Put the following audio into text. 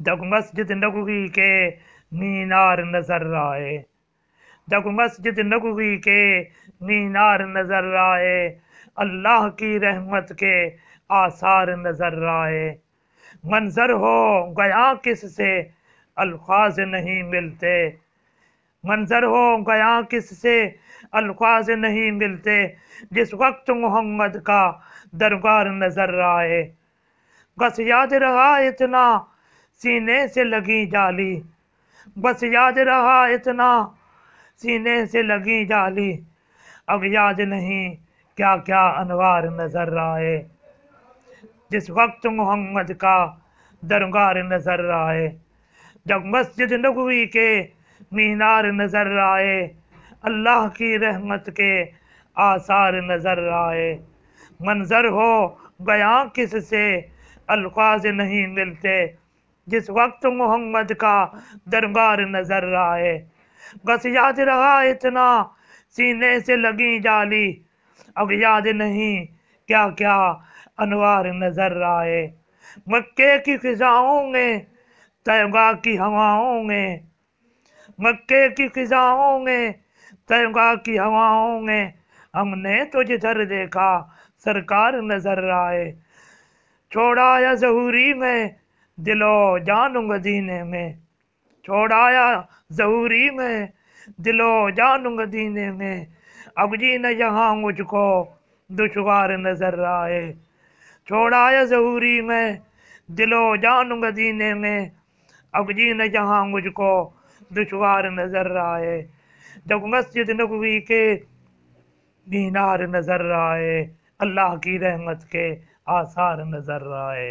जब मस्जिद नबवी के मीनार नजर आए, जब मस्जिद नबवी के मीनार नजर आए, अल्लाह की रहमत के आसार नजर आए। मंजर हो गया किससे अल्फाज नहीं मिलते, मंजर हो गया किससे अल्फाज नहीं मिलते, जिस वक्त मोहम्मद का दरबार नजर आए। बस याद रहा इतना सीने से लगी जाली, बस याद रहा इतना सीने से लगी जाली, अब याद नहीं क्या क्या अनवार नजर आए। जिस वक्त मोहम्मद का दरबार नजर आए, जब मस्जिद नबवी के मीनार नजर आए, अल्लाह की रहमत के आसार नजर आए। मंजर हो गया किससे अल्फाज नहीं मिलते, जिस वक्त मोहम्मद का दरबार नजर आए। बस याद रहा इतना सीने से लगी जाली, अब याद नहीं क्या क्या अनवार नजर आए। मक्के की फिजाओं में, तैबा की हवाओं में, मक्के की फिजाओं में, तैबा की हवाओं में, हमने तो जिधर देखा सरकार नजर आए। छोड़ाया ज़हूरी में दिलो जान मदीने में, छोड़ाया ज़हूरी में दिलो जान मदीने में, अब जी न यहाँ मुझको दुश्वार नजर आए। छोड़ाया ज़हूरी में दिलो जान मदीने में, अब जी न यहाँ मुझको दुश्वार नजर आए। जब मस्जिद नबवी के मीनार नजर आए, अल्लाह की रहमत के आसार नजर आए।